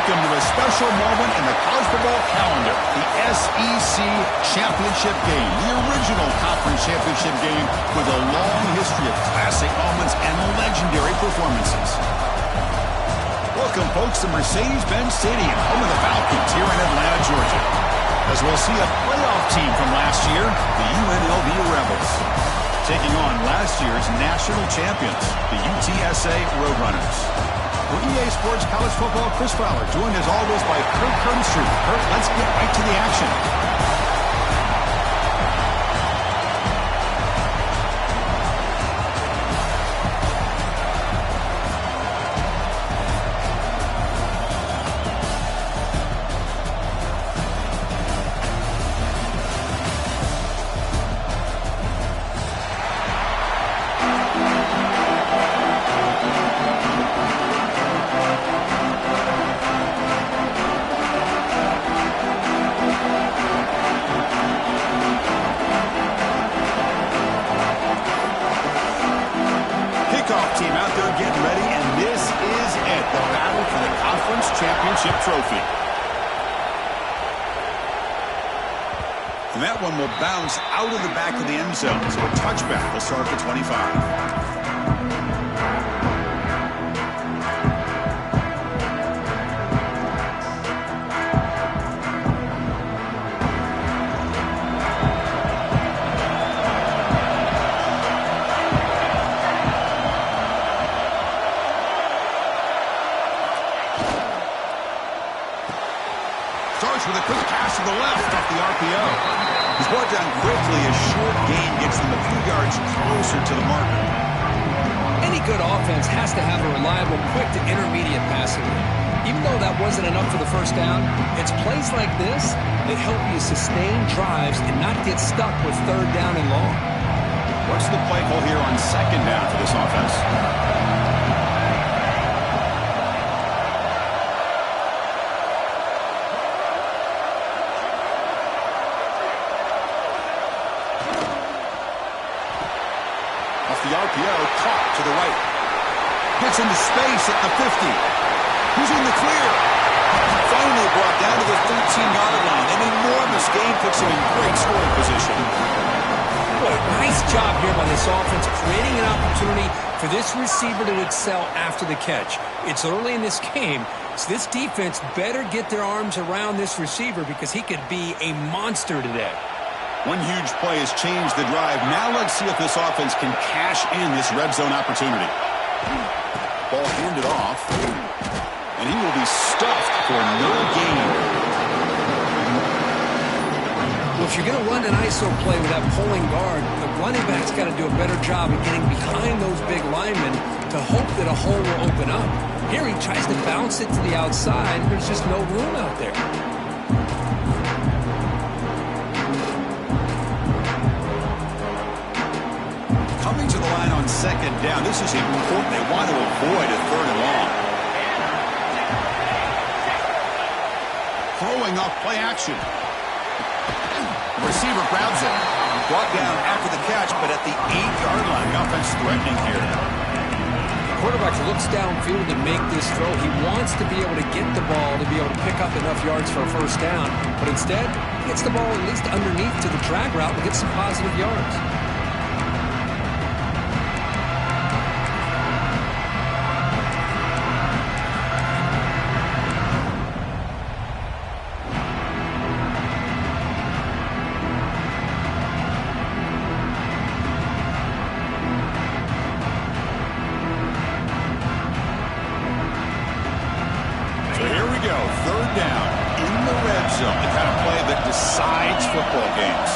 welcome to a special moment in the college football calendar, the SEC Championship Game, the original conference championship game with a long history of classic moments and legendary performances. Welcome, folks, to Mercedes-Benz Stadium, home of the Falcons here in Atlanta, Georgia, as we'll see a playoff team from last year, the UNLV Rebels, taking on last year's national champions, the UTSA Roadrunners. For EA Sports College Football, Chris Fowler, joined as always by Kurt Kernstrom. Kurt, let's get right to the action. Team out there getting ready, and this is it, the battle for the conference championship trophy. And that one will bounce out of the back of the end zone, so a touchback will start for 25. With a quick pass to the left off the RPO. He's brought down quickly. A short gain gets them a few yards closer to the marker. Any good offense has to have a reliable, quick to intermediate passing game. Even though that wasn't enough for the first down, it's plays like this that help you sustain drives and not get stuck with third down and long. What's the play call here on second down for this offense? The RPO caught to the right. Gets into space at the 50. Who's in the clear? Finally brought down to the 13-yard line. An enormous gain puts him in great scoring position. Boy, nice job here by this offense, creating an opportunity for this receiver to excel after the catch. It's early in this game, so this defense better get their arms around this receiver because he could be a monster today. One huge play has changed the drive. Now let's see if this offense can cash in this red zone opportunity. Ball handed off. And he will be stuffed for no gain. Well, if you're going to run an ISO play with that pulling guard, the running back's got to do a better job of getting behind those big linemen to hope that a hole will open up. Here he tries to bounce it to the outside, and there's just no room out there. Coming to the line on second down. This is important. They want to avoid a third and long. Throwing off play action. The receiver grabs it. Brought down after the catch, but at the 8-yard line. The offense threatening here. The quarterback looks downfield to make this throw. He wants to be able to get the ball to be able to pick up enough yards for a first down. But instead, he gets the ball at least underneath to the drag route and gets some positive yards. Third down in the red zone, the kind of play that decides football games.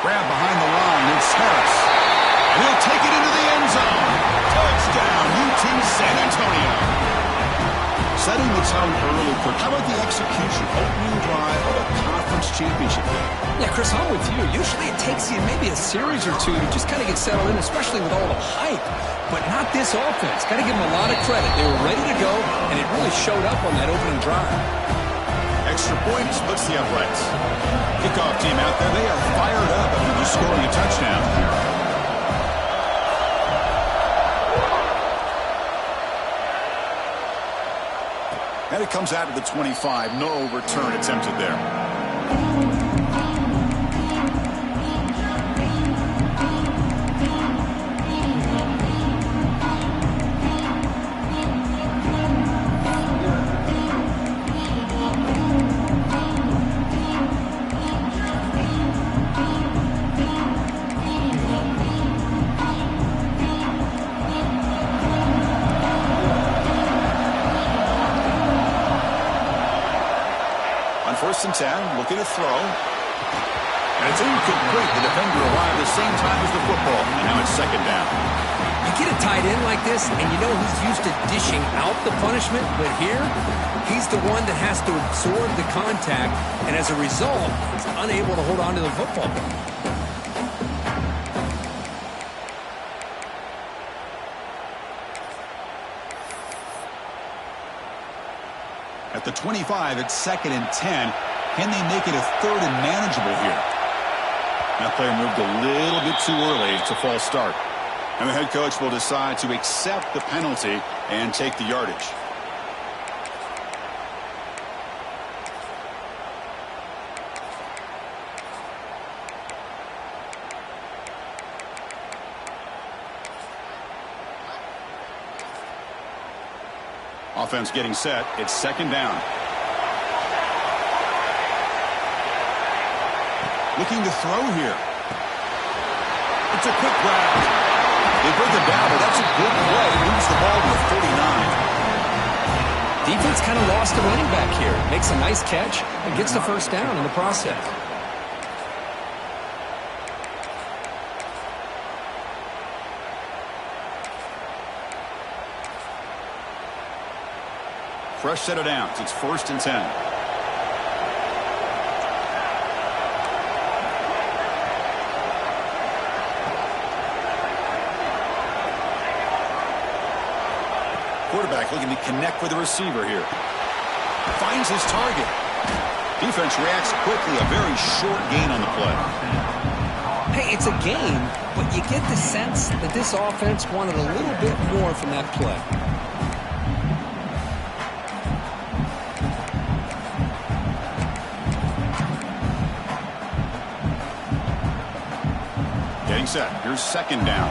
Grab behind the line, it's Harris. He'll take it into the end zone. Touchdown, UT San Antonio. Setting the tone early, Kirk. How about the execution? Opening drive of a conference championship game. Yeah, Chris, I'm with you. Usually it takes you maybe a series or two to just kind of get settled in, especially with all the hype. But not this offense. Got to give them a lot of credit. They were ready to go, and it really showed up on that opening drive. Extra point splits the uprights. Kickoff team out there. They are fired up after just scoring a touchdown. And it comes out to the 25. No return attempted there. First and 10, looking to throw. And it's incomplete. The defender arrived at the same time as the football. And now it's second down. You get a tight end like this, and you know he's used to dishing out the punishment. But here, he's the one that has to absorb the contact. And as a result, he's unable to hold on to the football. At the 25, it's second and 10. Can they make it a third and manageable here? That player moved a little bit too early to false start. And the head coach will decide to accept the penalty and take the yardage. Offense getting set. It's second down. Looking to throw here. It's a quick grab. They break it down, but that's a good play. Moves the ball to the 49. Defense kind of lost the running back here. Makes a nice catch and gets the first down in the process. Fresh set of downs. It's first and 10. Quarterback looking to connect with the receiver here. Finds his target. Defense reacts quickly. A very short gain on the play. Hey, it's a game, but you get the sense that this offense wanted a little bit more from that play. Set. Here's second down.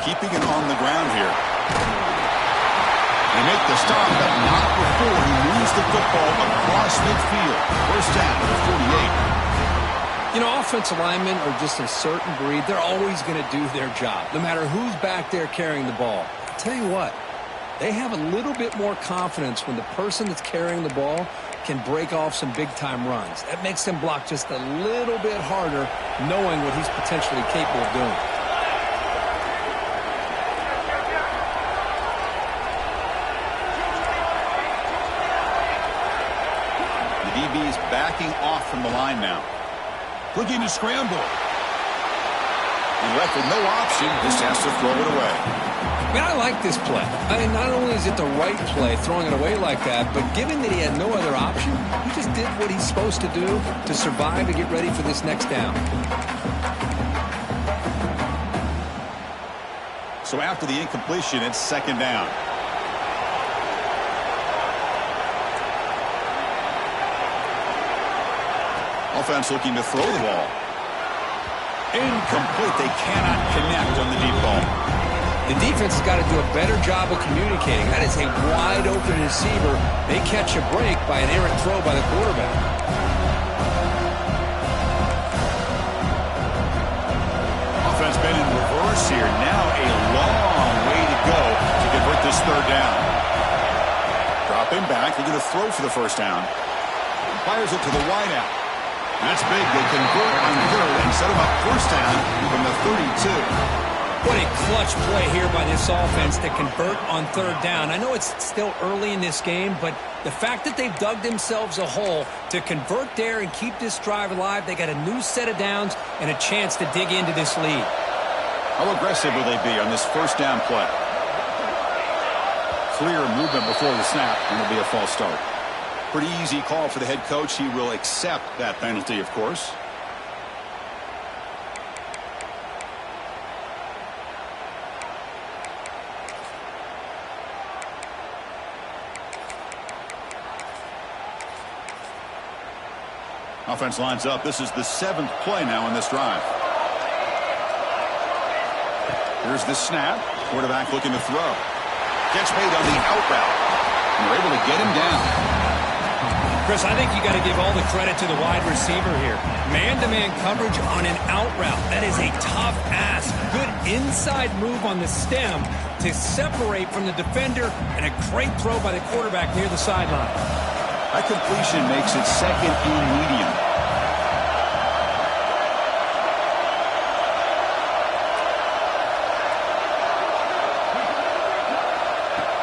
Keeping it on the ground here. They make the stop, but not before he moves the football across midfield. First down to the 48. You know, offensive linemen are just a certain breed. They're always going to do their job, no matter who's back there carrying the ball. I'll tell you what. They have a little bit more confidence when the person that's carrying the ball can break off some big-time runs. That makes them block just a little bit harder, knowing what he's potentially capable of doing. The DB is backing off from the line now. Looking to scramble. And left with no option, just has to throw it away. I mean, I like this play. I mean, not only is it the right play, throwing it away like that, but given that he had no other option, he just did what he's supposed to do to survive and get ready for this next down. So after the incompletion, it's second down. Offense looking to throw the ball. Incomplete. They cannot connect on the deep ball. The defense has got to do a better job of communicating. That is a wide-open receiver. They catch a break by an errant throw by the quarterback. Offense been in reverse here. Now a long way to go to convert this third down. Dropping back. They're going to throw for the first down. Fires it to the wideout. That's big. They convert on third and set him up first down from the 32. What a clutch play here by this offense to convert on third down. I know it's still early in this game, but the fact that they've dug themselves a hole to convert there and keep this drive alive, they got a new set of downs and a chance to dig into this lead. How aggressive will they be on this first down play? Clear movement before the snap, and it'll be a false start. Pretty easy call for the head coach. He will accept that penalty, of course. Offense lines up. This is the 7th play now in this drive. Here's the snap. Quarterback looking to throw. Gets made on the out route. And they're able to get him down. Chris, I think you got to give all the credit to the wide receiver here. Man-to-man coverage on an out route. That is a tough ask. Good inside move on the stem to separate from the defender, and a great throw by the quarterback near the sideline. That completion makes it 2nd and medium.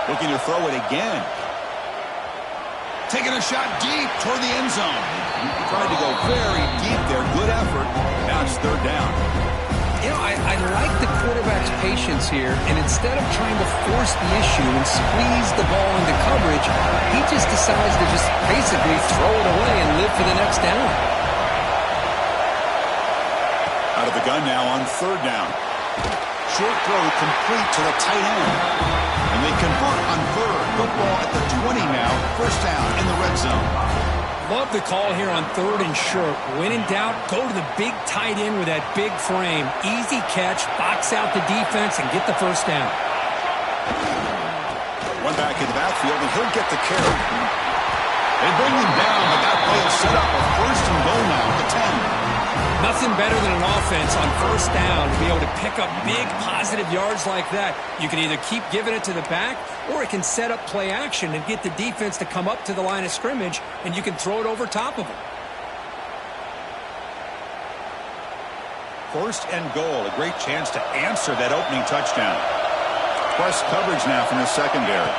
Looking to throw it again. Taking a shot deep toward the end zone. Tried to go very deep there. Good effort. Now it's 3rd down. You know, I like the quarterback's patience here, and instead of trying to force the issue and squeeze the ball into coverage, he just decides to just basically throw it away and live for the next down. Out of the gun now on 3rd down. Short throw complete to the tight end. And they convert on 3rd. Football at the 20 now. 1st down in the red zone. Love the call here on 3rd and short. When in doubt, go to the big tight end with that big frame. Easy catch, box out the defense, and get the 1st down. One back in the backfield, and he'll get the carry. They bring him down, but that play is set up a 1st and goal now at the 10. Nothing better than an offense on 1st down to be able to pick up big positive yards like that. You can either keep giving it to the back, or it can set up play action and get the defense to come up to the line of scrimmage, and you can throw it over top of them. 1st and goal, a great chance to answer that opening touchdown. Plus coverage now from the secondary.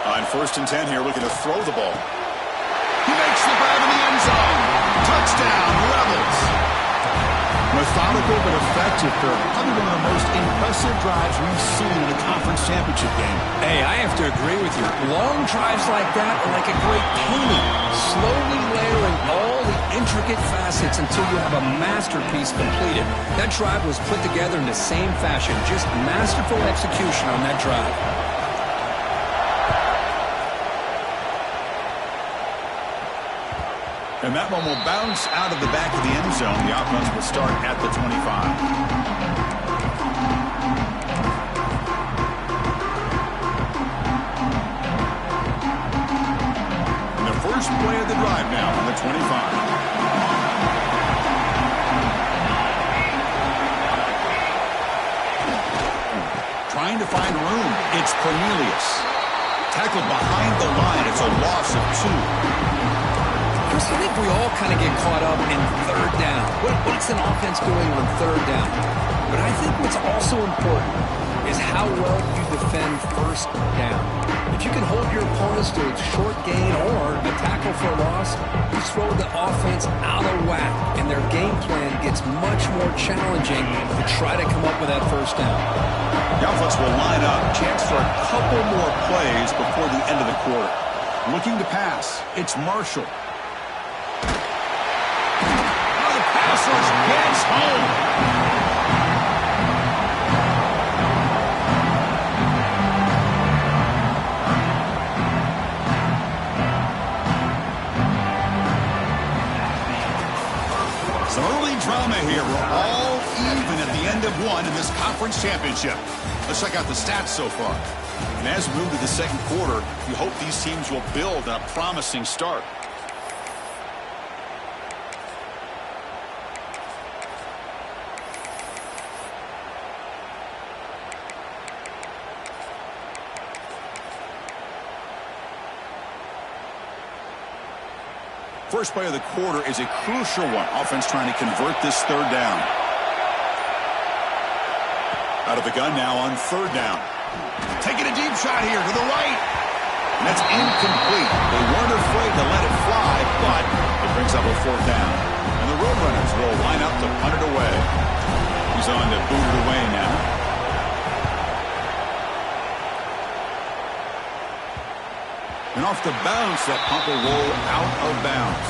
On 1st and 10 here, looking to throw the ball. He makes the grab in the end zone. Touchdown, Rebels. Methodical but effective for probably one of the most impressive drives we've seen in a conference championship game. Hey, I have to agree with you. Long drives like that are like a great painting. Slowly layering all the intricate facets until you have a masterpiece completed. That drive was put together in the same fashion. Just masterful execution on that drive. And that one will bounce out of the back of the end zone. The offense will start at the 25. And the first play of the drive now on the 25. Trying to find room. It's Cornelius. Tackled behind the line. It's a loss of 2. I think we all kind of get caught up in 3rd down. What's an offense doing on 3rd down? But I think what's also important is how well you defend 1st down. If you can hold your opponents to a short gain or a tackle for a loss, you throw the offense out of whack, and their game plan gets much more challenging to try to come up with that 1st down. The offense will line up. Chance for a couple more plays before the end of the quarter. Looking to pass. It's Marshall. Gets home. Some early drama here. We're all even at the end of one in this conference championship. Let's check out the stats so far. And as we move to the 2nd quarter, we hope these teams will build on a promising start. First play of the quarter is a crucial one. Offense trying to convert this 3rd down. Out of the gun now on 3rd down. Taking a deep shot here to the right. And that's incomplete. They weren't afraid to let it fly, but it brings up a 4th down. And the Roadrunners will line up to punt it away. He's on to boot it away now. And off the bounce, that punt will roll out of bounds.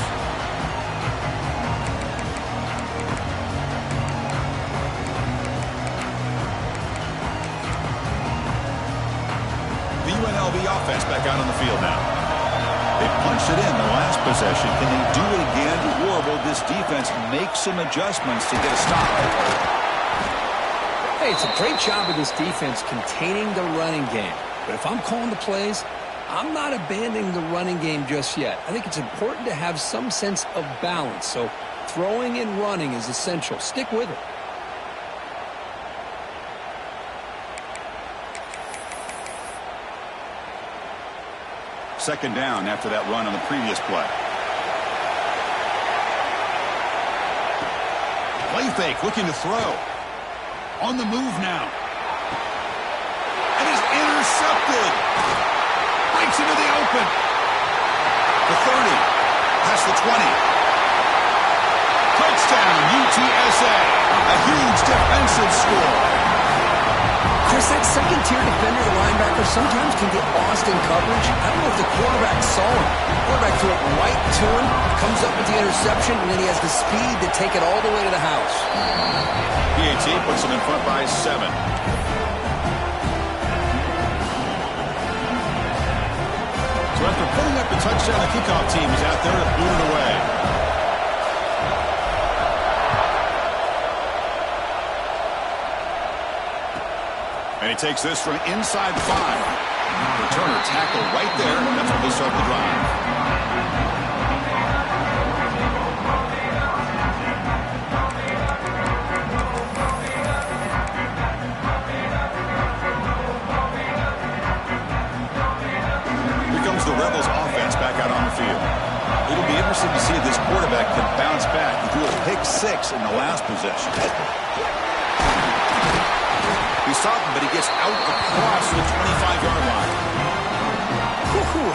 The UNLV offense back out on the field now. They punched it in the last possession. Can they do it again? Horrible offense make some adjustments to get a stop. Hey, it's a great job of this defense containing the running game. But if I'm calling the plays, I'm not abandoning the running game just yet. I think it's important to have some sense of balance. So throwing and running is essential. Stick with it. Second down after that run on the previous play. Play fake, looking to throw. On the move now. And is intercepted. Breaks into the open. The 30. Past the 20. Touchdown, UTSA. A huge defensive score. Chris, that second-tier defender, the linebacker, sometimes can get lost in coverage. I don't know if the quarterback saw him. The quarterback threw it right to him, comes up with the interception, and then he has the speed to take it all the way to the house. PAT puts him in front by 7. So after putting up the touchdown, the kickoff team is out there to boot it away. And he takes this from inside 5. Returner tackle right there. That's where they start the drive. Here comes the Rebels offense back out on the field. It'll be interesting to see if this quarterback can bounce back. He threw a pick-6 in the last possession. He stopped him, but he gets out across the 25-yard line.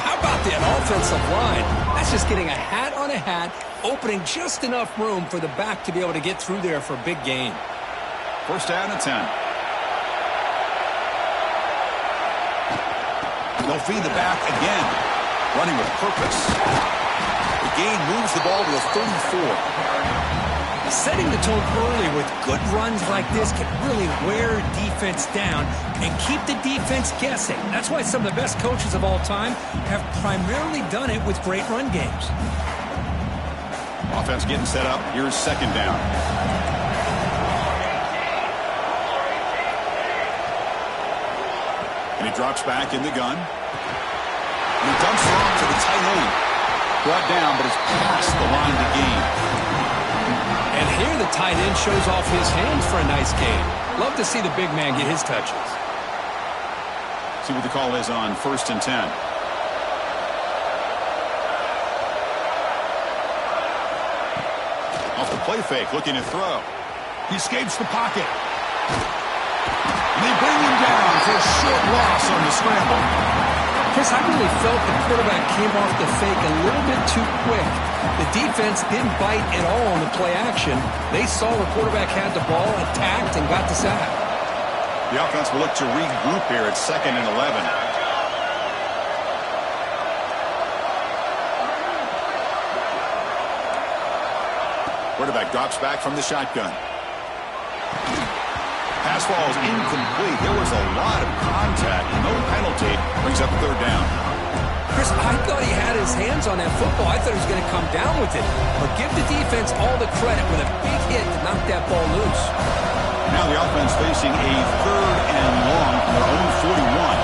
How about that offensive line? That's just getting a hat on a hat, opening just enough room for the back to be able to get through there for a big gain. First down and 10. They'll feed the back again, running with purpose. The gain moves the ball to the 34. Setting the tone early with good runs like this can really wear defense down and keep the defense guessing. That's why some of the best coaches of all time have primarily done it with great run games. Offense getting set up. Here's second down. And he drops back in the gun. And he dumps it off to the tight end. Brought down, but it's past the line to gain. And here the tight end shows off his hands for a nice gain. Love to see the big man get his touches. See what the call is on 1st and 10. Off the play fake, looking to throw. He escapes the pocket. And they bring him down for a short loss on the scramble. Chris, I really felt the quarterback came off the fake a little bit too quick. The defense didn't bite at all on the play action. They saw the quarterback had the ball, attacked, and got the sack. The offense will look to regroup here at 2nd and 11. Quarterback drops back from the shotgun. Pass ball is incomplete. There was a lot of contact. No penalty. Brings up 3rd down. Chris, I thought he had his hands on that football. I thought he was going to come down with it. But give the defense all the credit with a big hit to knock that ball loose. Now the offense facing a 3rd and long from their own 41.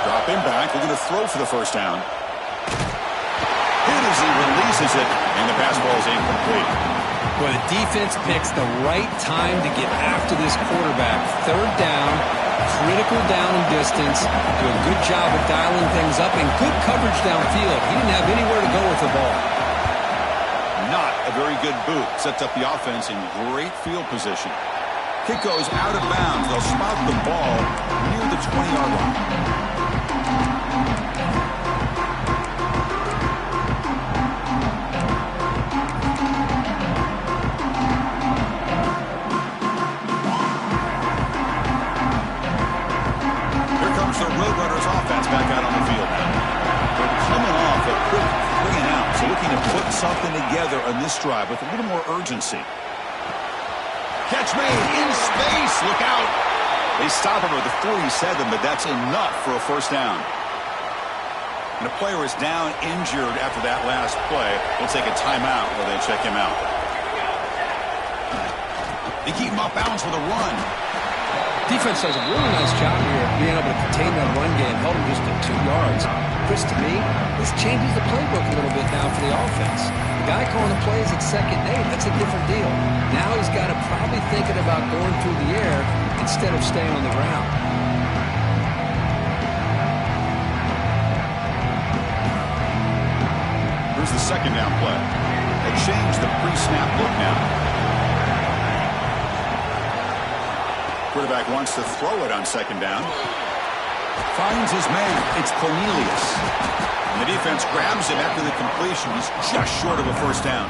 Drop him back. Looking to throw for the first down. Hit as he releases it, and the pass ball is incomplete. Well, the defense picks the right time to get after this quarterback. 3rd down, critical down and distance. Do a good job of dialing things up and good coverage downfield. He didn't have anywhere to go with the ball. Not a very good boot. Sets up the offense in great field position. Kick goes out of bounds. They'll spot the ball near the 20-yard line. Back out on the field now. They're coming off a quick 3 and out, so looking to put something together on this drive with a little more urgency. Catch made in space. Look out. They stop him at the 47, but that's enough for a first down. And a player is down injured after that last play. They'll take a timeout while they check him out. They keep him off balance with a run. Defense does a really nice job here of being able to contain that run game, held him just to 2 yards. Chris, to me, this changes the playbook a little bit now for the offense. The guy calling the plays at 2nd and 8, that's a different deal. Now he's got to probably thinking about going through the air instead of staying on the ground. Here's the 2nd down play. They change the pre-snap look now. Quarterback wants to throw it on 2nd down. Finds his man. It's Cornelius. And the defense grabs him after the completion. He's just short of a 1st down.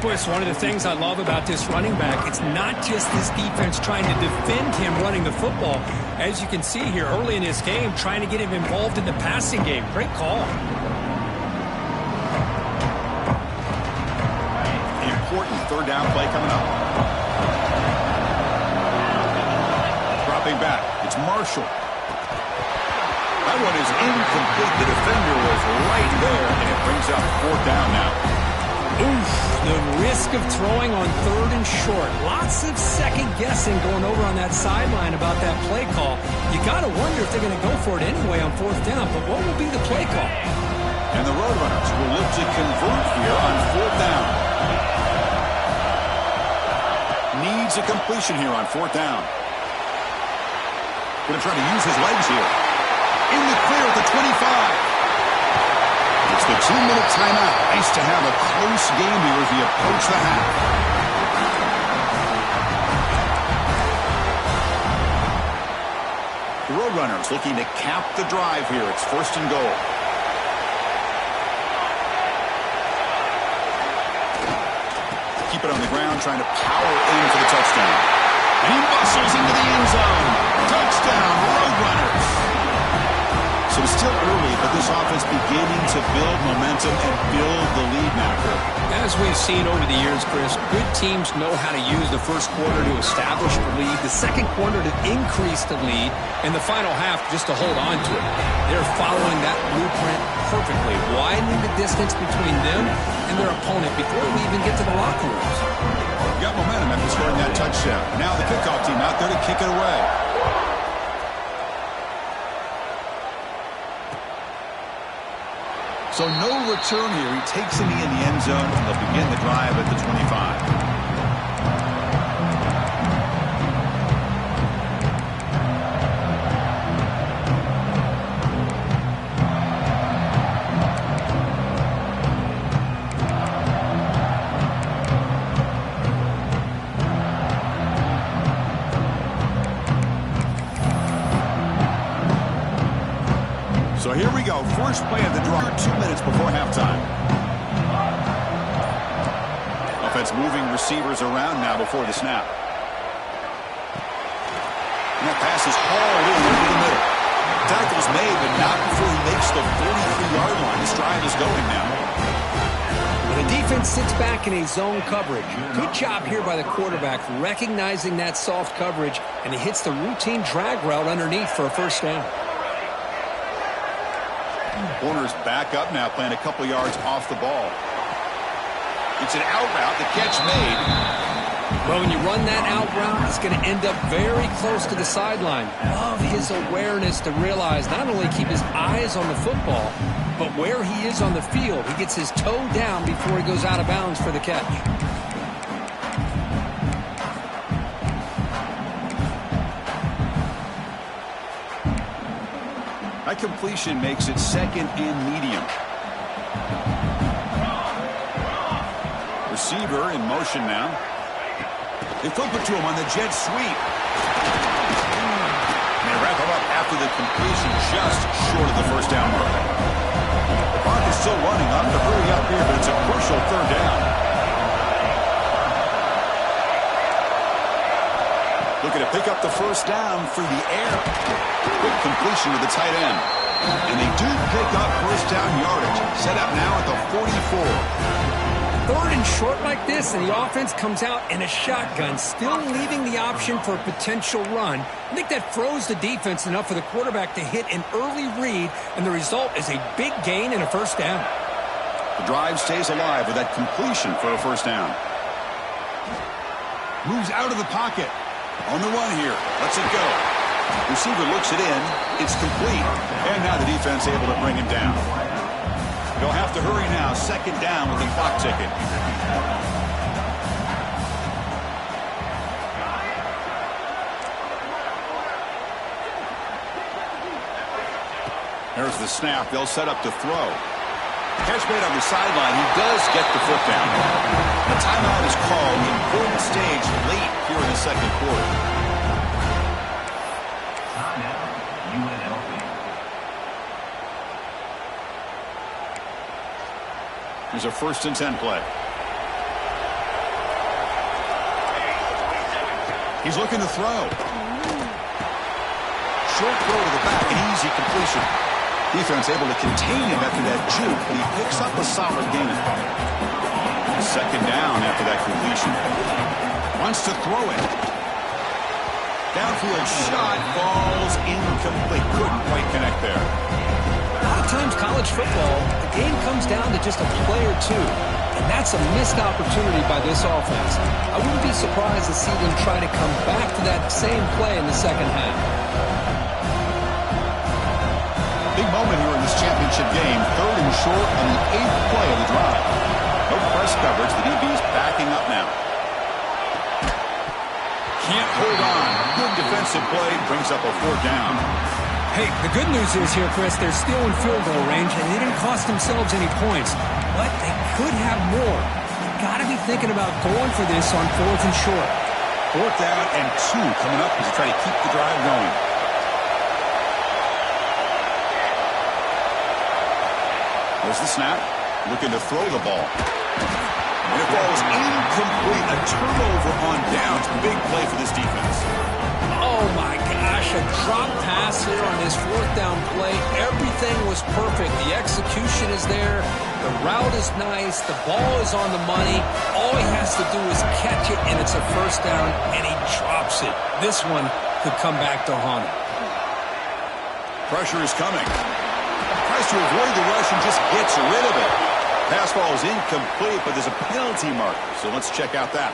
Boy, it's one of the things I love about this running back. It's not just this defense trying to defend him running the football. As you can see here early in this game, trying to get him involved in the passing game. Great call. The important 3rd down play coming up. Back. It's Marshall. That one is incomplete. The defender was right there, and it brings up 4th down now. Oof, the risk of throwing on 3rd and short. Lots of second guessing going over on that sideline about that play call. You got to wonder if they're going to go for it anyway on 4th down, but what will be the play call? And the Roadrunners will look to convert here on 4th down. Needs a completion here on 4th down. Going to try to use his legs here. In the clear at the 25. It's the 2-minute timeout. Nice to have a close game here as we approach the half. The Roadrunners looking to cap the drive here. It's 1st and goal. Keep it on the ground, trying to power in for the touchdown. And he bustles into the end zone. Touchdown, Roadrunners. So it's still early, but this offense beginning to build momentum and build the lead now. As we've seen over the years, Chris, good teams know how to use the 1st quarter to establish the lead, the 2nd quarter to increase the lead, and the final half just to hold on to it. They're following that blueprint perfectly, widening the distance between them and their opponent before we even get to the locker rooms. Got momentum after scoring that touchdown. Now the kickoff team out there to kick it away. So no return here. He takes a knee in the end zone, and they'll begin the drive at the 25. So here we go. First play of the drive, 2 minutes before halftime. Offense moving receivers around now before the snap. And that pass is hauled in over the middle. Tackle's made, but not before he makes the 43-yard line. This drive is going now. The defense sits back in a zone coverage. Good job here by the quarterback, recognizing that soft coverage, and he hits the routine drag route underneath for a 1st down. Corner's back up now, playing a couple yards off the ball. It's an out route. The catch made. Well, when you run that out route, it's going to end up very close to the sideline. Love his awareness to realize not only keep his eyes on the football, but where he is on the field. He gets his toe down before he goes out of bounds for the catch. That completion makes it 2nd and medium. Receiver in motion now. They flip it to him on the jet sweep. And they wrap him up after the completion, just short of the 1st down mark. The clock is still running. I'm going to hurry up here, but it's a crucial 3rd down. Looking to pick up the 1st down through the air. Quick completion to the tight end. And they do pick up 1st down yardage. Set up now at the 44. third and short like this, and the offense comes out in a shotgun, still leaving the option for a potential run. I think that froze the defense enough for the quarterback to hit an early read, and the result is a big gain and a first down. The drive stays alive with that completion for a first down. Moves out of the pocket. On the run here. Lets it go. Receiver looks it in. It's complete. And now the defense able to bring him down. They'll have to hurry now. Second down with the clock ticking. There's the snap. They'll set up to throw. Catch made on the sideline. He does get the foot down. The timeout is called. Important stage late here in the second quarter. Here's a 1st and 10 play. He's looking to throw. Short throw to the back, an easy completion. Defense able to contain him after that juke, but he picks up a solid gain. Second down after that completion. Wants to throw it. Downfield shot falls incomplete. Couldn't quite connect there. A lot of times college football, the game comes down to just a play or two, and that's a missed opportunity by this offense. I wouldn't be surprised to see them try to come back to that same play in the second half. Big moment here in this championship game. 3rd and short on the 8th play of the drive. No press coverage. The DB's backing up now. Can't hold on. Good defensive play. Brings up a 4th down. Hey, the good news is here, Chris, they're still in field goal range, and they didn't cost themselves any points. But they could have more. You've got to be thinking about going for this on 4th and short. 4th down and 2 coming up as they try to keep the drive going. There's the snap. Looking to throw the ball. And it falls incomplete. A turnover on downs. Big play for this defense. Oh, my gosh. A drop pass here on this 4th down play. Everything was perfect. The execution is there. The route is nice. The ball is on the money. All he has to do is catch it, and it's a first down, and he drops it. This one could come back to haunt him. Pressure is coming. Tries to avoid the rush and just gets rid of it. Pass ball is incomplete, but there's a penalty marker, so let's check out that.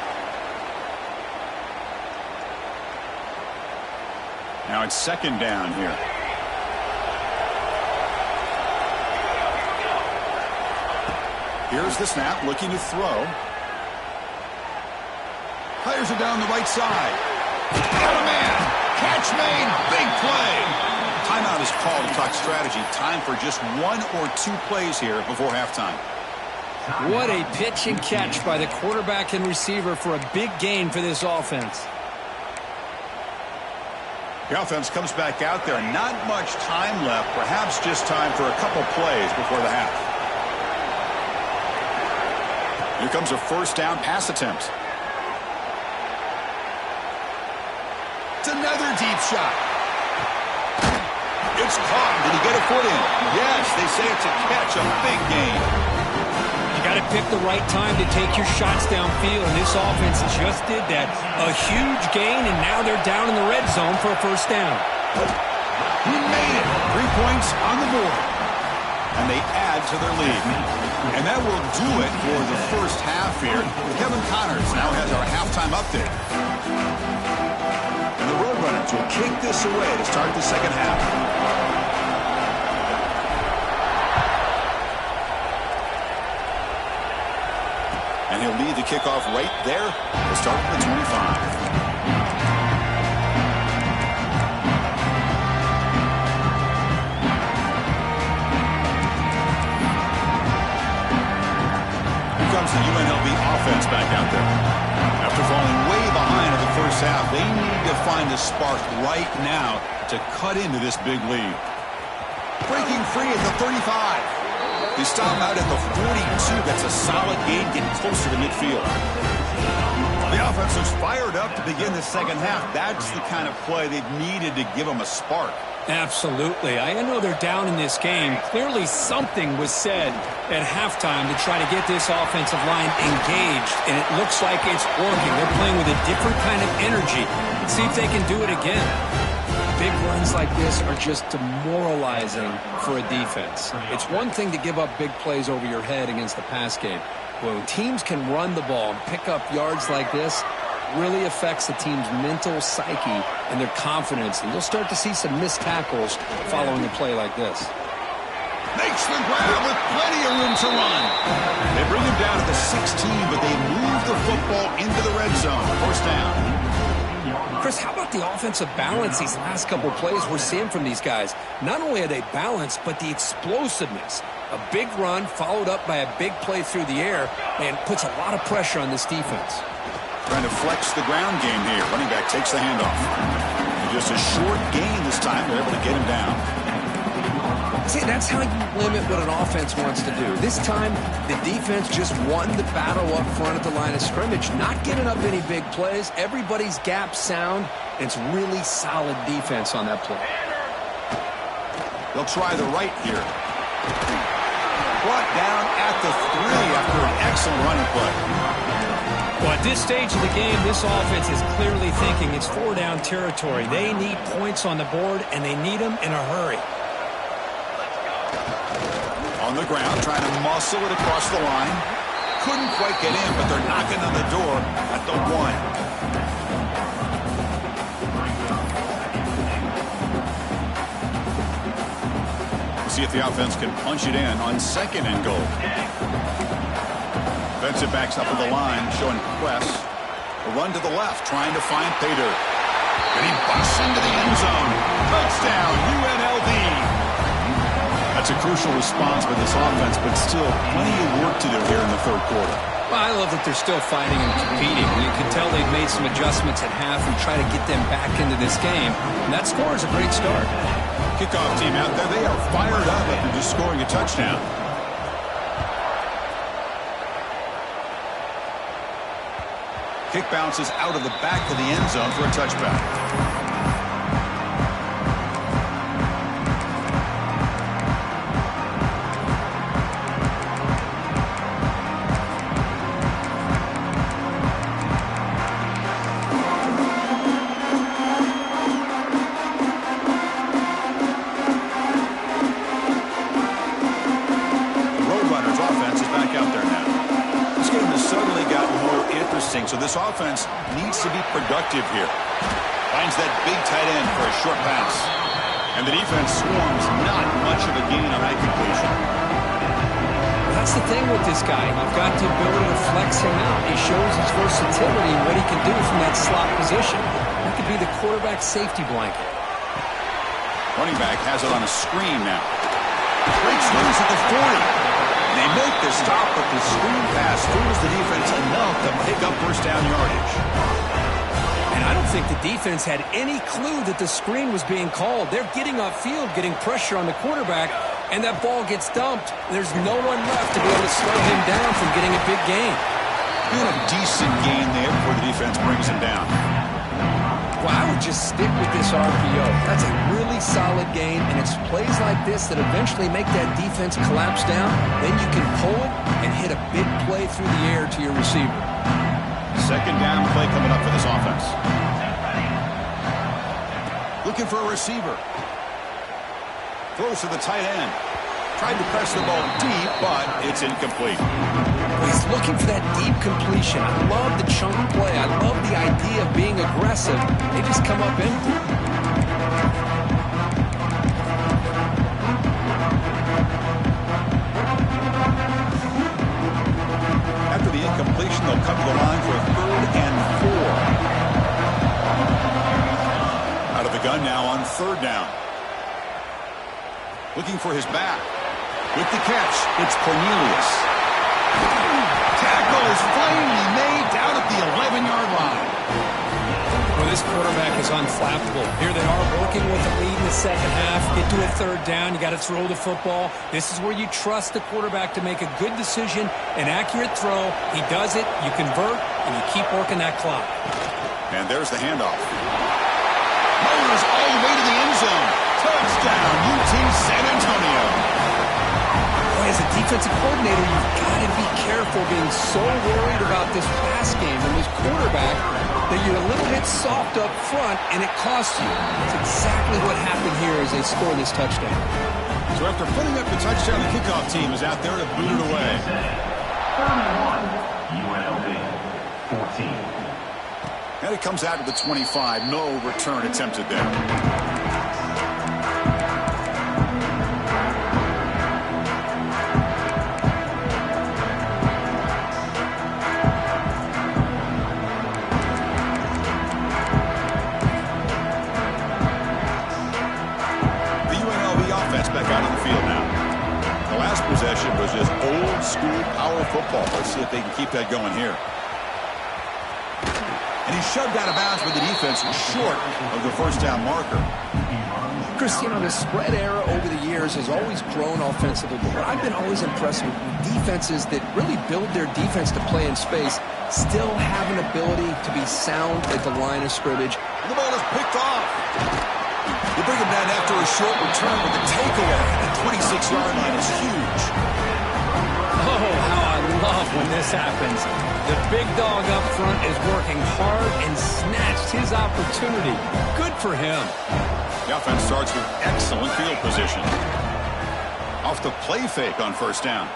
Now it's second down here. Here's the snap, looking to throw. Fires it down the right side. Got a man. Catch made. Big play. Timeout is called to talk strategy. Time for just 1 or 2 plays here before halftime. What a pitch and catch by the quarterback and receiver for a big gain for this offense. The offense comes back out there. Not much time left. Perhaps just time for a couple plays before the half. Here comes a 1st down pass attempt. It's another deep shot. It's caught. Did he get a foot in? Yes, they say it's a catch, a big gain. You got to pick the right time to take your shots downfield, and this offense just did that. A huge gain, and now they're down in the red zone for a first down. He made it. 3 points on the board. And they add to their lead. And that will do it for the first half here. Kevin Connors now has our halftime update. And the Roadrunners will kick this away to start the second half. And he'll lead the kickoff right there to start the 25. Comes the UNLV offense back out there. After falling way behind in the first half, they need to find the spark right now to cut into this big lead. Breaking free at the 35. They stop out at the 42. That's a solid gain, getting closer to midfield. The offense is fired up to begin the second half. That's the kind of play they've needed to give them a spark. Absolutely. I know they're down in this game. Clearly something was said at halftime to try to get this offensive line engaged, and it looks like it's working. They're playing with a different kind of energy. Let's see if they can do it again. Big runs like this are just demoralizing for a defense. It's one thing to give up big plays over your head against the pass game. When teams can run the ball and pick up yards like this, really affects the team's mental psyche and their confidence. And you'll start to see some missed tackles following a play like this. Makes the grab with plenty of room to run. They bring him down to the 16, but they move the football into the red zone. First down. Chris, how about the offensive balance these last couple plays we're seeing from these guys? Not only are they balanced, but the explosiveness. A big run followed up by a big play through the air and puts a lot of pressure on this defense. Trying to flex the ground game here. Running back takes the handoff. And just a short gain this time. They're able to get him down. See, that's how you limit what an offense wants to do. This time, the defense just won the battle up front at the line of scrimmage. Not giving up any big plays. Everybody's gap sound. And it's really solid defense on that play. They'll try the right here. Brought down at the 3 after an excellent running play. Well, at this stage of the game, this offense is clearly thinking it's 4-down territory. They need points on the board, and they need them in a hurry. On the ground, trying to muscle it across the line. Couldn't quite get in, but they're knocking on the door at the 1. See if the offense can punch it in on 2nd and goal. Defensive backs up on the line, showing quest. A run to the left, trying to find pay dirt. And he busts into the end zone. Touchdown, UNLV. That's a crucial response by this offense, but still plenty of work to do here in the 3rd quarter. Well, I love that they're still fighting and competing. You can tell they've made some adjustments at half and try to get them back into this game. And that score is a great start. Kickoff team out there, they are fired up after just scoring a touchdown. Kick bounces out of the back of the end zone for a touchback. So this offense needs to be productive here. Finds that big tight end for a short pass. And the defense swarms not much of a gain on that completion. That's the thing with this guy. You've got the ability to flex him out. He shows his versatility and what he can do from that slot position. That could be the quarterback's safety blanket. Running back has it on a screen now. Breaks loose at the 40. They make the stop, but the screen pass fools the defense enough to pick up first down yardage. And I don't think the defense had any clue that the screen was being called. They're getting upfield, getting pressure on the quarterback, and that ball gets dumped. There's no one left to be able to slow him down from getting a big gain. Doing a decent gain there before the defense brings him down. Well, I would just stick with this RPO. That's a really solid game, and it's plays like this that eventually make that defense collapse down. Then you can pull it and hit a big play through the air to your receiver. 2nd down play coming up for this offense. Looking for a receiver. Throws to the tight end. Tried to press the ball deep, but it's incomplete. He's looking for that deep completion. I love the chunk play. I love the idea of being aggressive. They just come up empty. After the incompletion, they'll come to the line for a 3rd and 4. Out of the gun now on 3rd down. Looking for his back. With the catch, it's Cornelius. Tackle is finally made down at the 11-yard line. Well, this quarterback is unflappable. Here they are working with the lead in the 2nd half. Get to a 3rd down. You got to throw the football. This is where you trust the quarterback to make a good decision, an accurate throw. He does it, you convert, and you keep working that clock. And there's the handoff. Motors all the way to the end zone. Touchdown, UT San Antonio. As a defensive coordinator, you've got to be careful being so worried about this pass game and this quarterback that you're a little bit soft up front and it costs you. That's exactly what happened here as they score this touchdown. So after putting up the touchdown, the kickoff team is out there to boot it away. 14. And it comes out to the 25. No return attempted there. Back out on the field now. The last possession was just old school power football. Let's see if they can keep that going here. And he shoved out of bounds, but the defense was short of the first down marker. Chris, you know, the spread era over the years has always grown offensively, but I've been always impressed with defenses that really build their defense to play in space, still have an ability to be sound at the line of scrimmage. And the ball is picked off. You bring him down after a short return with the takeaway. The 26-yard line is huge. Oh, how I love when this happens. The big dog up front is working hard and snatched his opportunity. Good for him. The offense starts with excellent field position. Off the play fake on first down.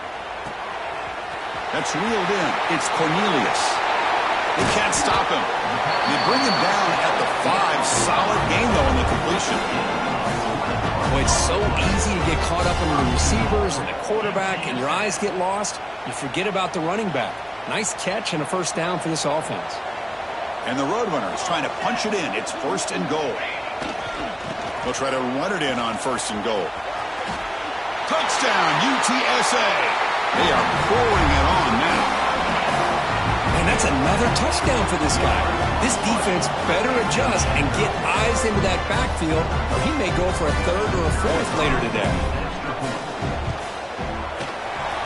That's reeled in. It's Cornelius. They can't stop him. They bring him down at the 5. Solid gain, though, in the completion. Boy, it's so easy to get caught up in the receivers and the quarterback, and your eyes get lost. You forget about the running back. Nice catch and a first down for this offense. And the Roadrunner is trying to punch it in. It's first and goal. They'll try to run it in on first and goal. Touchdown, UTSA. They are pouring it on now. And that's another touchdown for this guy. This defense better adjust and get eyes into that backfield, or he may go for a third or a fourth later today.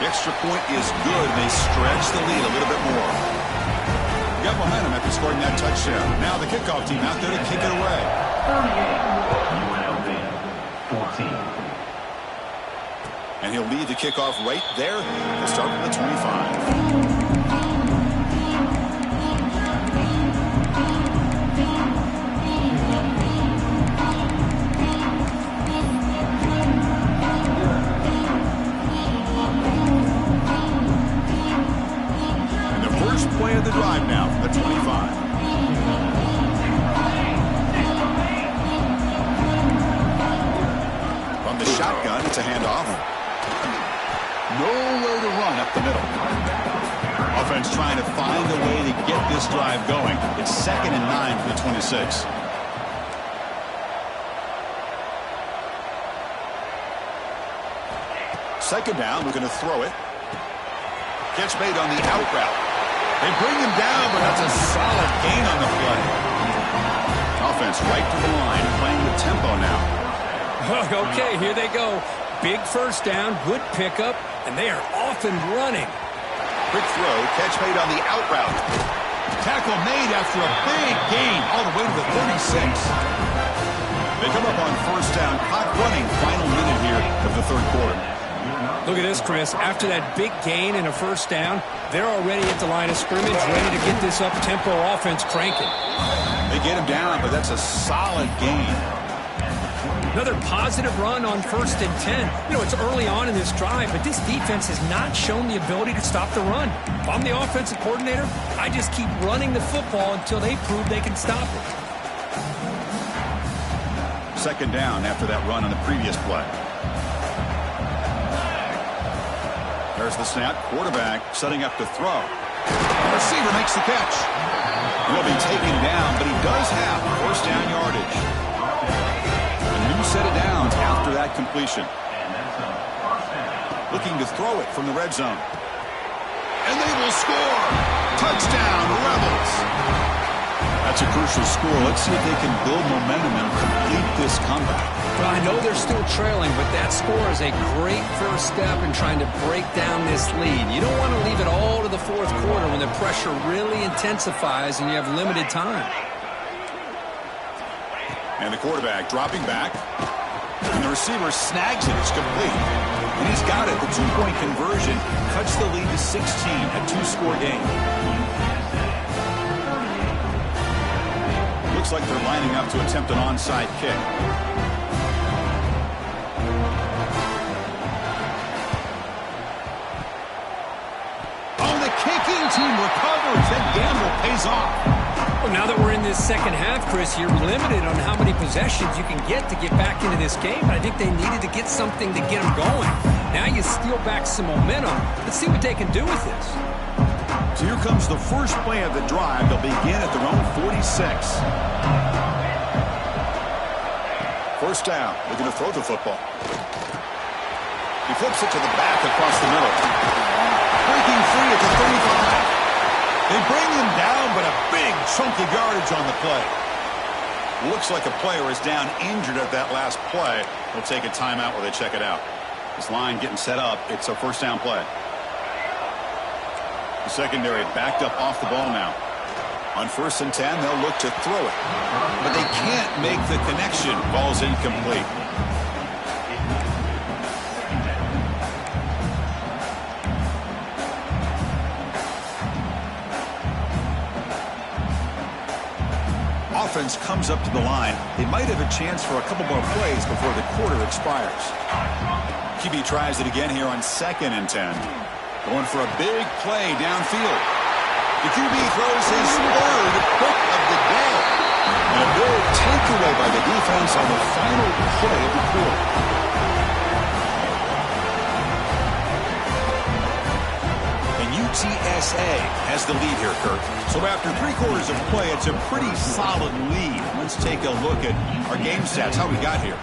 The extra point is good. They stretch the lead a little bit more. They got momentum after scoring that touchdown. Now the kickoff team out there to kick it away. 14. And he'll lead the kickoff right there. He'll start from the 25. Play of the drive now from the 25. From the shotgun, it's a handoff. Nowhere to run up the middle. Offense trying to find a way to get this drive going. It's 2nd and 9 for the 26. Second down, we're going to throw it. Catch made on the out route. They bring him down, but that's a solid gain on the play. Offense right to the line, playing with tempo now. Okay, here they go. Big first down, good pickup, and they are off and running. Quick throw, catch made on the out route. Tackle made after a big gain, all the way to the 36. They come up on first down, clock running, final minute here of the third quarter. Look at this, Chris. After that big gain and a first down, they're already at the line of scrimmage, ready to get this up-tempo offense cranking. They get him down, but that's a solid gain. Another positive run on 1st and 10. You know, it's early on in this drive, but this defense has not shown the ability to stop the run. If I'm the offensive coordinator, I just keep running the football until they prove they can stop it. Second down after that run on the previous play. There's the snap. Quarterback setting up to throw. The receiver makes the catch. He'll be taken down, but he does have first down yardage. A new set of downs after that completion. Looking to throw it from the red zone. And they will score. Touchdown, Rebels. That's a crucial score. Let's see if they can build momentum and complete this comeback. Well, I know they're still trailing, but that score is a great first step in trying to break down this lead. You don't want to leave it all to the fourth quarter when the pressure really intensifies and you have limited time. And the quarterback dropping back. And the receiver snags it. It's complete. And he's got it. The two-point conversion cuts the lead to 16, a two-score game. Looks like they're lining up to attempt an onside kick. Oh, the kicking team recovers. That gamble pays off. Well, now that we're in this second half, Chris, you're limited on how many possessions you can get to get back into this game. But I think they needed to get something to get them going. Now you steal back some momentum. Let's see what they can do with this. So here comes the first play of the drive. They'll begin at their own 46. First down, looking to throw the football. He flips it to the back across the middle. Breaking free at the 35. They bring him down, but a big chunk of yardage on the play. Looks like a player is down injured at that last play. They'll take a timeout where they check it out. This line getting set up. It's a first down play. The secondary backed up off the ball now. On 1st and 10, they'll look to throw it. But they can't make the connection. Ball's incomplete. Offense comes up to the line. They might have a chance for a couple more plays before the quarter expires. QB tries it again here on 2nd and 10. Going for a big play downfield. The QB throws his third pick of the day. And a big takeaway by the defense on the final play of the quarter. UTSA has the lead here, Kurt. So after 3 quarters of play, it's a pretty solid lead. Let's take a look at our game stats, how we got here.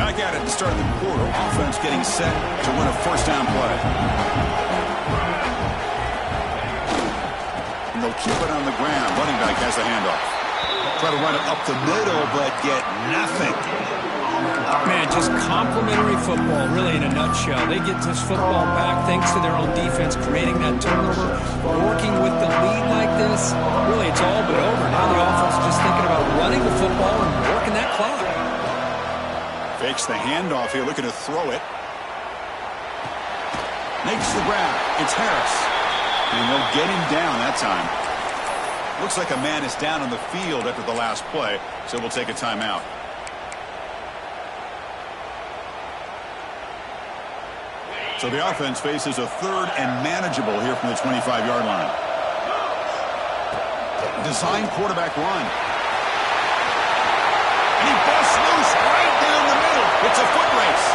Back at it to start the quarter. Offense getting set to win a first down play. And they'll keep it on the ground. Running back has the handoff. Try to run it up the middle, but get nothing. Man, just complimentary football, really, in a nutshell. They get this football back thanks to their own defense, creating that turnover, working with the lead like this. Really, it's all but over. Now the offense is just thinking about running the football and working that clock. Fakes the handoff here, looking to throw it. Makes the grab. It's Harris. And they'll get him down that time. Looks like a man is down on the field after the last play, so we'll take a timeout. So the offense faces a 3rd and manageable here from the 25-yard line. Design quarterback run. And he busts loose right down the middle. It's a foot race.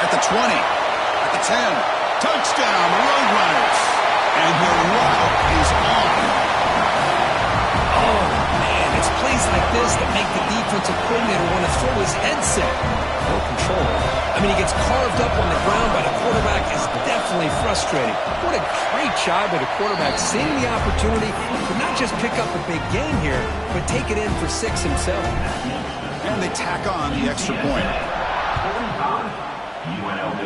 At the 20. At the 10. Touchdown, Roadrunners. And the route is on. Oh, man, it's plays like this that make the defensive coordinator want to throw his headset. No control. I mean, he gets carved up on the ground by the quarterback. Is definitely frustrating. What a great job by the quarterback seeing the opportunity to not just pick up a big gain here, but take it in for 6 himself. And they tack on the extra point. UNLV,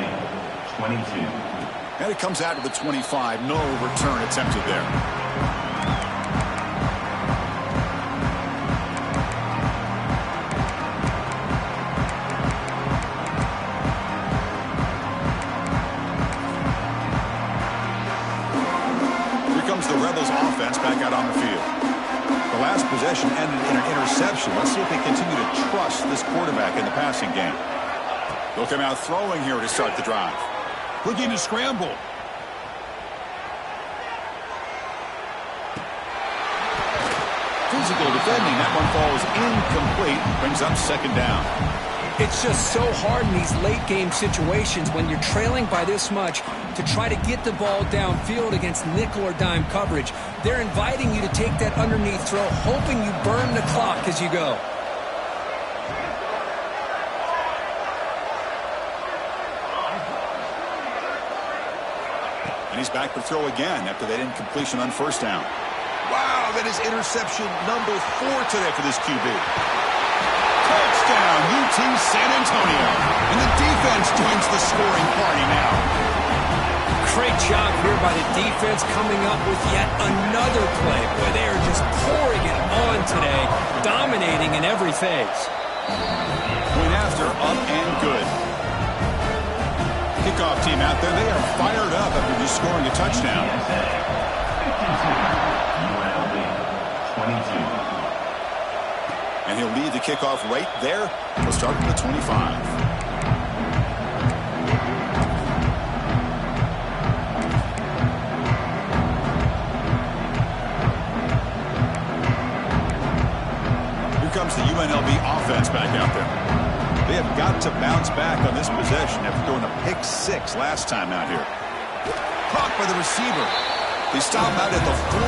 22. And it comes out to the 25. No return attempted there. The Rebels offense back out on the field. The last possession ended in an interception. Let's see if they continue to trust this quarterback in the passing game. They'll come out throwing here to start the drive. Looking to scramble. Physical defending. That one falls incomplete. Brings up 2nd down. It's just so hard in these late-game situations when you're trailing by this much to try to get the ball downfield against nickel or dime coverage. They're inviting you to take that underneath throw, hoping you burn the clock as you go. And he's back to throw again after that incompletion on 1st down. Wow, that is interception number 4 today for this QB. Touchdown, UT San Antonio. And the defense joins the scoring party now. Great job here by the defense, coming up with yet another play. Boy, they are just pouring it on today, dominating in every phase. Point after, up and good. Kickoff team out there, they are fired up after just scoring a touchdown. And he'll lead the kickoff right there. He'll start at the 25. Comes the UNLV offense back out there. They have got to bounce back on this possession after throwing a pick 6 last time out here. Caught by the receiver. They stop out at the 42.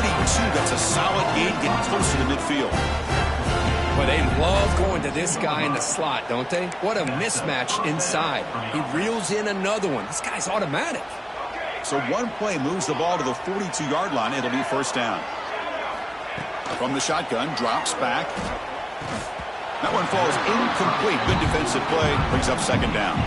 That's a solid gain, getting closer to midfield. Well, they love going to this guy in the slot, don't they? What a mismatch inside. He reels in another one. This guy's automatic. So one play moves the ball to the 42-yard line. It'll be first down. From the shotgun, drops back. That one falls incomplete. Good defensive play. Brings up second down.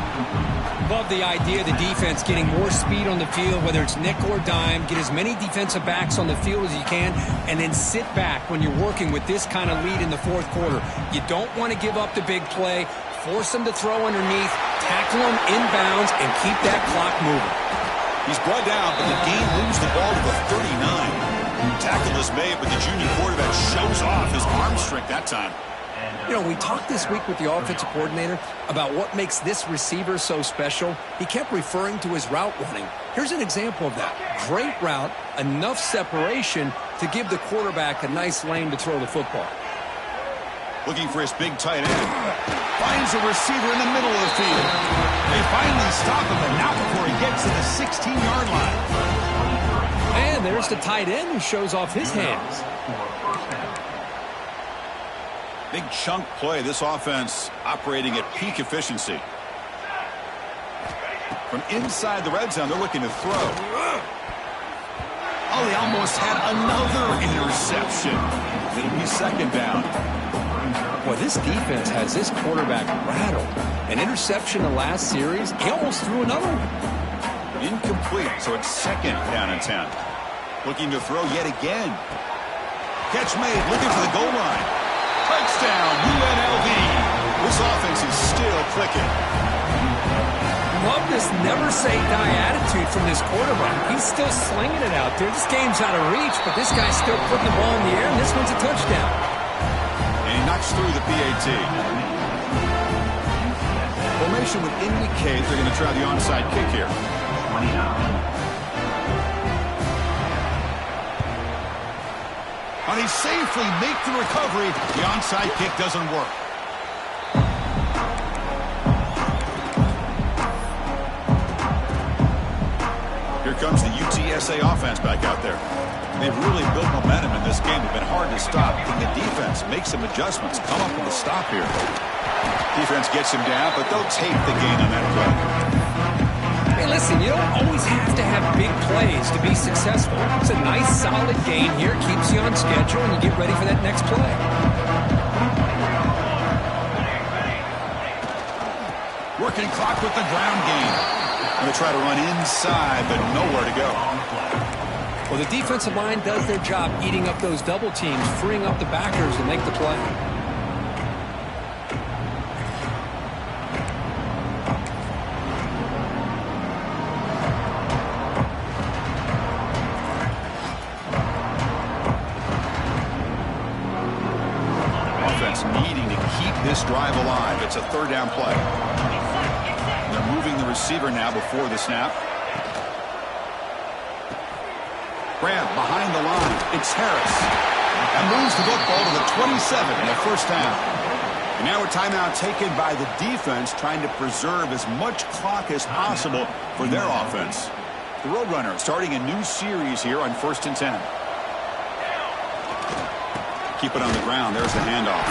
Love the idea of the defense getting more speed on the field, whether it's nickel or dime. Get as many defensive backs on the field as you can, and then sit back when you're working with this kind of lead in the fourth quarter. You don't want to give up the big play. Force them to throw underneath, tackle them inbounds, and keep that clock moving. He's brought down, but the game moves the ball to the 39. Tackle is made, but the junior quarterback shows off his arm strength that time. You know, we talked this week with the offensive coordinator about what makes this receiver so special. He kept referring to his route running. Here's an example of that. Great route, enough separation to give the quarterback a nice lane to throw the football. Looking for his big tight end. Finds a receiver in the middle of the field. They finally stop him, but not before he gets to the 16-yard line. And there's the tight end who shows off his hands. Big chunk play. This offense operating at peak efficiency. From inside the red zone, they're looking to throw. Oh, they almost had another interception. It'll be second down. Boy, this defense has this quarterback rattled. An interception the last series. He almost threw another one. Incomplete, so it's second down and 10. Looking to throw yet again. Catch made, looking for the goal line. Touchdown, UNLV. This offense is still clicking. Love this never-say-die attitude from this quarterback. He's still slinging it out there. This game's out of reach, but this guy's still putting the ball in the air, and this one's a touchdown. And he knocks through the PAT. Formation would indicate they're going to try the onside kick here. 29. And he safely make the recovery. The onside kick doesn't work. Here comes the UTSA offense back out there. They've really built momentum in this game. They've been hard to stop. Can the defense make some adjustments? Come up with a stop here. Defense gets him down, but they'll take the gain on that play. Hey, listen, you don't always have to have big plays to be successful. It's a nice, solid gain here. Keeps you on schedule, and you get ready for that next play. Working clock with the ground game. Going to try to run inside, but nowhere to go. Well, the defensive line does their job eating up those double teams, freeing up the backers to make the play. Needing to keep this drive alive. It's a third down play. They're moving the receiver now before the snap. Grab behind the line. It's Harris. That moves the football to the 27 and a first down. And now a timeout taken by the defense, trying to preserve as much clock as possible for their offense. The Roadrunner starting a new series here on 1st and 10. Keep it on the ground. There's the handoff.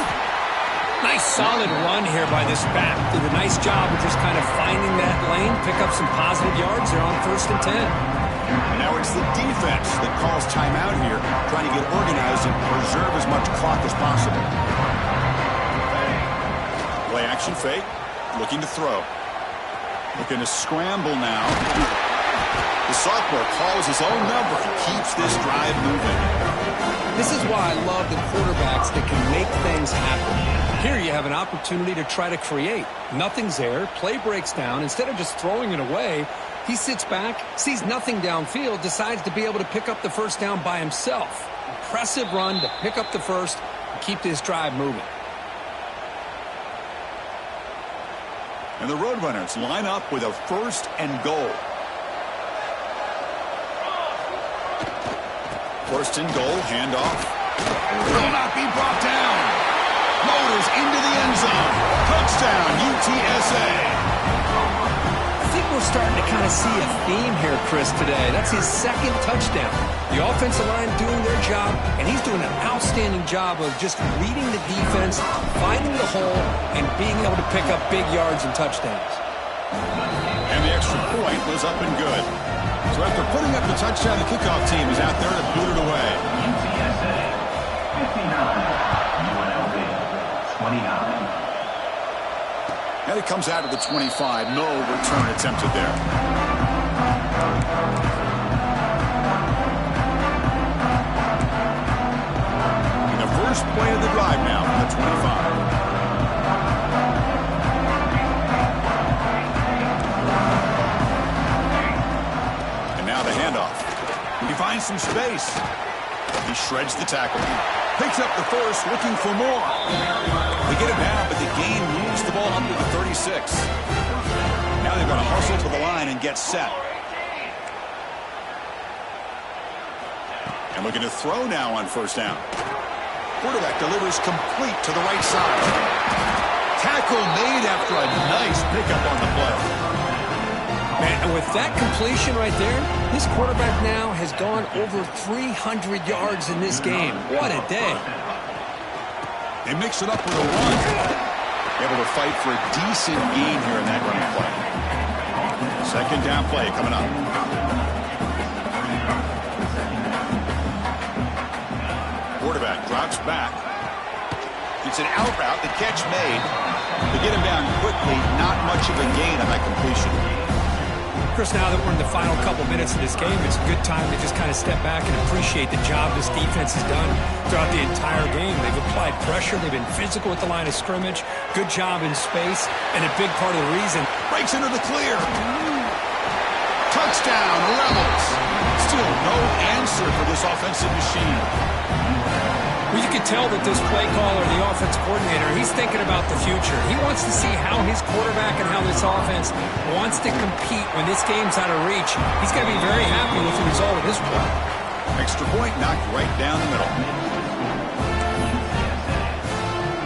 Nice solid run here by this back. Did a nice job of just kind of finding that lane, pick up some positive yards there on 1st and 10. And now it's the defense that calls timeout here, trying to get organized and preserve as much clock as possible. Play action fake, looking to throw. Looking to scramble now. The sophomore calls his own number and keeps this drive moving. This is why I love the quarterbacks that can make things happen. Here you have an opportunity to try to create. Nothing's there. Play breaks down. Instead of just throwing it away, he sits back, sees nothing downfield, decides to be able to pick up the first down by himself. Impressive run to pick up the first and keep this drive moving. And the Roadrunners line up with a 1st and goal. 1st and goal, handoff. Will not be brought down. Motors into the end zone. Touchdown, UTSA. I think we're starting to kind of see a theme here, Chris, today. That's his 2nd touchdown. The offensive line doing their job, and he's doing an outstanding job of just reading the defense, finding the hole, and being able to pick up big yards and touchdowns. And the extra point was up and good. So after putting up the touchdown, the kickoff team is out there to boot it away. UTSA 59, UNLV 29. And it comes out of the 25. No return attempted there. And the first play of the drive now from the 25. And now the handoff. He finds some space. He shreds the tackle. Picks up the first, looking for more. They get it down, but the gain moves the ball up to the 36. Now they've got to hustle to the line and get set. And looking to throw now on 1st down. Quarterback delivers complete to the right side. Tackle made after a nice pickup on the play. Man, and with that completion right there, this quarterback now has gone over 300 yards in this game. What a day. They mix it up with a run. Able to fight for a decent gain here in that running play. 2nd down play coming up. Quarterback drops back. It's an out route. The catch made. They get him down quickly. Not much of a gain on that completion. Chris, now that we're in the final couple minutes of this game, it's a good time to just kind of step back and appreciate the job this defense has done throughout the entire game. They've applied pressure. They've been physical at the line of scrimmage. Good job in space. And a big part of the reason. Breaks into the clear. Touchdown, Rebels. Still no answer for this offensive machine. Well, you can tell that this play caller, the offense coordinator, he's thinking about the future. He wants to see how his quarterback and how this offense wants to compete when this game's out of reach. He's going to be very happy with the result of this play. Extra point knocked right down the middle.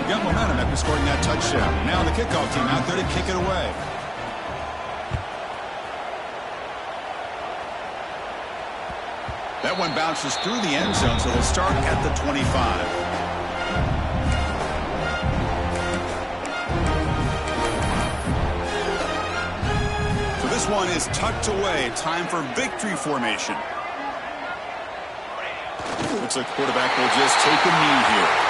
Got momentum after scoring that touchdown. Now the kickoff team out there to kick it away. That one bounces through the end zone, so they'll start at the 25. So this one is tucked away. Time for victory formation. Looks like the quarterback will just take a knee here.